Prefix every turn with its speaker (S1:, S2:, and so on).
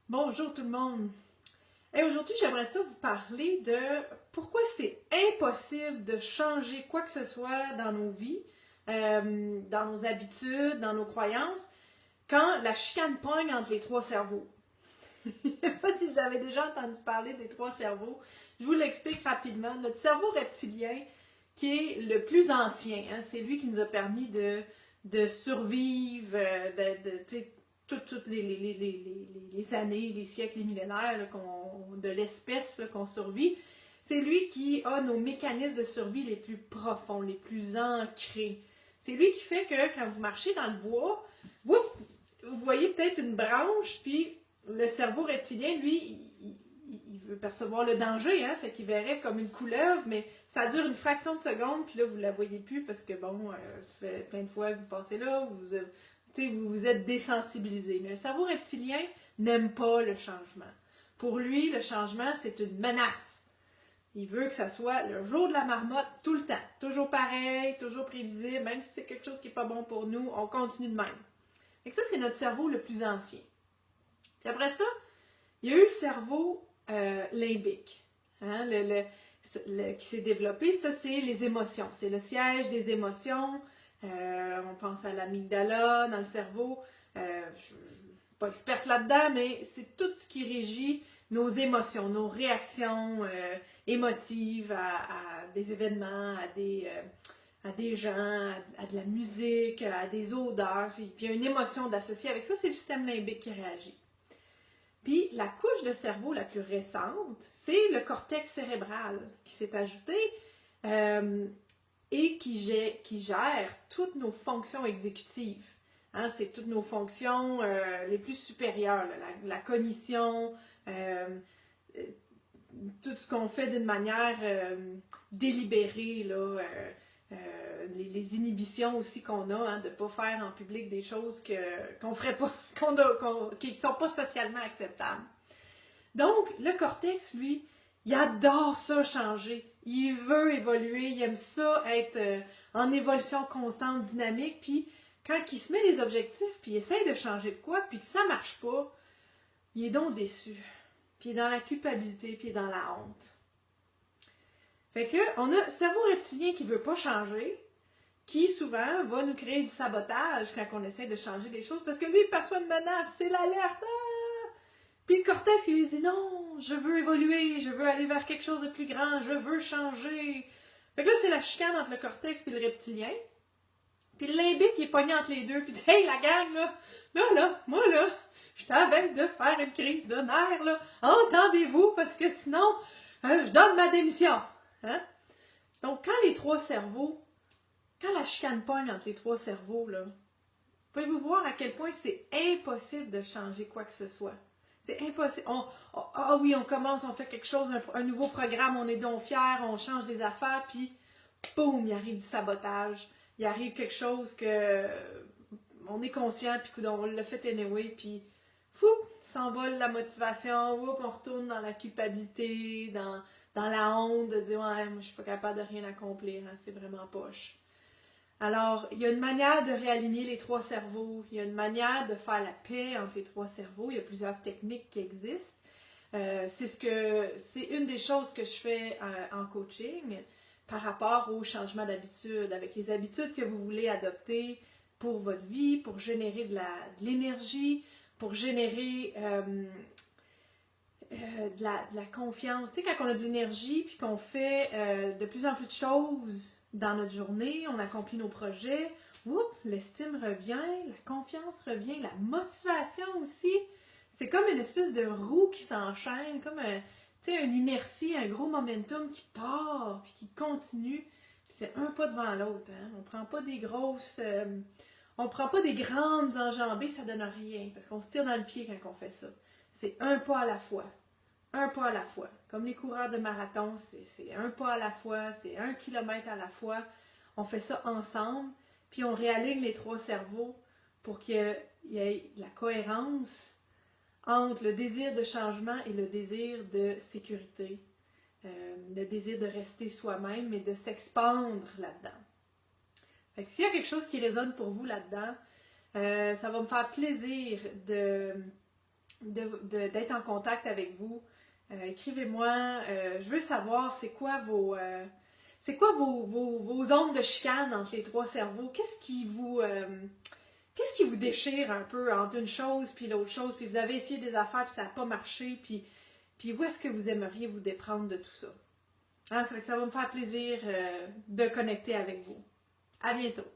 S1: Bonjour tout le monde. Aujourd'hui, j'aimerais ça vous parler de pourquoi c'est impossible de changer quoi que ce soit dans nos vies, dans nos habitudes, dans nos croyances, quand la chicane pogne entre les trois cerveaux. Je ne sais pas si vous avez déjà entendu parler des trois cerveaux. Je vous l'explique rapidement. Notre cerveau reptilien, qui est le plus ancien, hein, c'est lui qui nous a permis de survivre, toutes les années, les siècles, les millénaires là, de l'espèce qu'on survit. C'est lui qui a nos mécanismes de survie les plus profonds, les plus ancrés. C'est lui qui fait que quand vous marchez dans le bois, vous voyez peut-être une branche, puis le cerveau reptilien, lui, il veut percevoir le danger, hein, fait qu'il verrait comme une couleuvre, mais ça dure une fraction de seconde, puis là, vous la voyez plus parce que, bon, ça fait plein de fois que vous passez là, vous êtes désensibilisé. Mais le cerveau reptilien n'aime pas le changement. Pour lui, le changement, c'est une menace. Il veut que ça soit le jour de la marmotte tout le temps. Toujours pareil, toujours prévisible, même si c'est quelque chose qui n'est pas bon pour nous, on continue de même. Et ça, c'est notre cerveau le plus ancien. Puis après ça, il y a eu le cerveau limbique, hein, qui s'est développé. Ça, c'est les émotions. C'est le siège des émotions. On pense à l'amygdala dans le cerveau. Je suis pas experte là-dedans, mais c'est tout ce qui régit nos émotions, nos réactions émotives à des événements, à des gens, à de la musique, à des odeurs. Puis il y a une émotion d'associer avec ça, c'est le système limbique qui réagit. Puis la couche de cerveau la plus récente, c'est le cortex cérébral qui s'est ajouté et qui gère toutes nos fonctions exécutives. Hein, c'est toutes nos fonctions les plus supérieures, là, la cognition, tout ce qu'on fait d'une manière délibérée, là, les inhibitions aussi qu'on a, hein, de ne pas faire en public des choses qu'on ferait pas, qui ne sont pas socialement acceptables. Donc, le cortex, lui, il adore ça changer. Il veut évoluer, il aime ça être en évolution constante, dynamique, puis quand il se met les objectifs, puis il essaye de changer de quoi, puis que ça marche pas, il est donc déçu. Puis il est dans la culpabilité, puis il est dans la honte. Fait que, on a le cerveau reptilien qui veut pas changer, qui souvent va nous créer du sabotage quand on essaie de changer les choses, parce que lui, il perçoit une menace, c'est l'alerte. Puis le cortex, il lui dit non, je veux évoluer, je veux aller vers quelque chose de plus grand, je veux changer. Fait que là, c'est la chicane entre le cortex et le reptilien. Puis le limbique, il est pogné entre les deux, puis il dit hey, la gang, moi, là, je suis à veille de faire une crise de nerfs, là. Entendez-vous, parce que sinon, je donne ma démission. Hein? Donc, quand les trois cerveaux, quand la chicane pogne entre les trois cerveaux, là, pouvez-vous voir à quel point c'est impossible de changer quoi que ce soit? C'est impossible. Ah oui, on commence, on fait quelque chose, un nouveau programme, on est donc fiers, on change des affaires, puis boum, il arrive du sabotage. Il arrive quelque chose que on est conscient, puis on l'a fait anyway, puis fou, s'envole la motivation, whoop, on retourne dans la culpabilité, dans la honte de dire ouais, moi je suis pas capable de rien accomplir, hein, c'est vraiment poche. Alors, il y a une manière de réaligner les trois cerveaux, il y a une manière de faire la paix entre les trois cerveaux, il y a plusieurs techniques qui existent. C'est une des choses que je fais en coaching par rapport au changement d'habitude, avec les habitudes que vous voulez adopter pour votre vie, pour générer de l'énergie, pour générer de la confiance. Tu sais, quand on a de l'énergie puis qu'on fait de plus en plus de choses dans notre journée, on accomplit nos projets, l'estime revient, la confiance revient, la motivation aussi. C'est comme une espèce de roue qui s'enchaîne, comme une inertie, un gros momentum qui part puis qui continue. Puis c'est un pas devant l'autre. Hein? On prend pas des grosses... on prend pas des grandes enjambées, ça donne rien. Parce qu'on se tire dans le pied quand on fait ça. C'est un pas à la fois. Un pas à la fois. Comme les coureurs de marathon, c'est un pas à la fois, c'est 1 kilomètre à la fois. On fait ça ensemble, puis on réaligne les trois cerveaux pour qu'il y ait la cohérence entre le désir de changement et le désir de sécurité. Le désir de rester soi-même, mais de s'expandre là-dedans. Fait que s'il y a quelque chose qui résonne pour vous là-dedans, ça va me faire plaisir d'être en contact avec vous. Écrivez-moi, je veux savoir c'est quoi vos zones de chicane entre les trois cerveaux? Qu'est-ce qui vous déchire un peu entre une chose puis l'autre chose, puis vous avez essayé des affaires puis ça n'a pas marché, puis où est-ce que vous aimeriez vous déprendre de tout ça? Hein, ça va me faire plaisir de connecter avec vous. À bientôt!